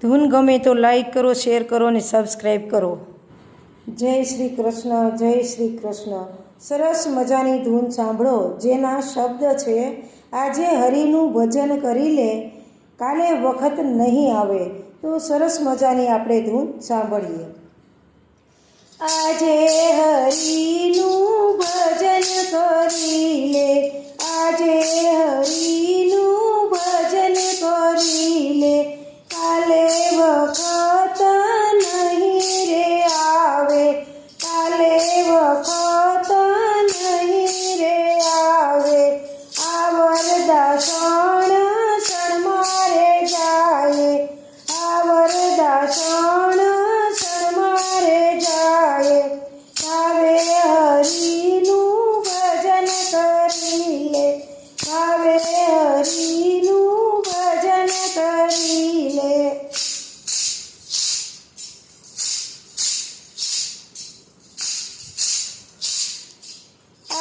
ધૂન ગમે તો લાઈક કરો, શેર કરો અને સબસ્ક્રાઈબ કરો. જય શ્રી કૃષ્ણ, જય શ્રી કૃષ્ણ. સરસ મજાની ધૂન સાંભળો જેના શબ્દ છે, આજે હરિનું ભજન કરી લે, કાલે વખત નહીં આવે. તો સરસ મજાની આપણે ધૂન સાંભળીએ. આજે હરિનું ભજન કરી લે, આજે હરિનું ભજન કરી લે, કાલે વખત નહીં રે આવે, કાલે વખત નહીં રે આવે. આ વરદાસણ ક્ષણ મારે જાય, આ વરદાસણ ક્ષણ મારે જાય. હવે હરિનું ભજન કરી લે, હવે હરિનું ભજન કરી લે.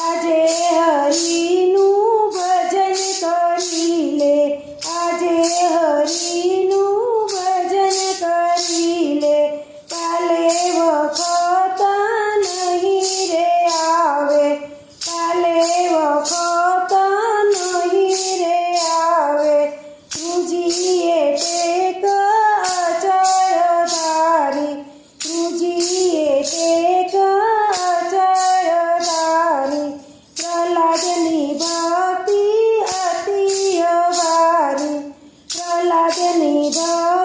આજે હરિનું ભજન કરી લે, આજે હરિનું ભજન કરી લે, કાલે વખત નહીં રે આવે, કાલે વખત નહીં રે આવે. તુજીએ ટેક અચળ ધારી, તુજીએ ટેક અચળ ધારી. પ્રહલાદની ભક્તિ અતિ અવારી, પ્રહલાદની ભક્તિ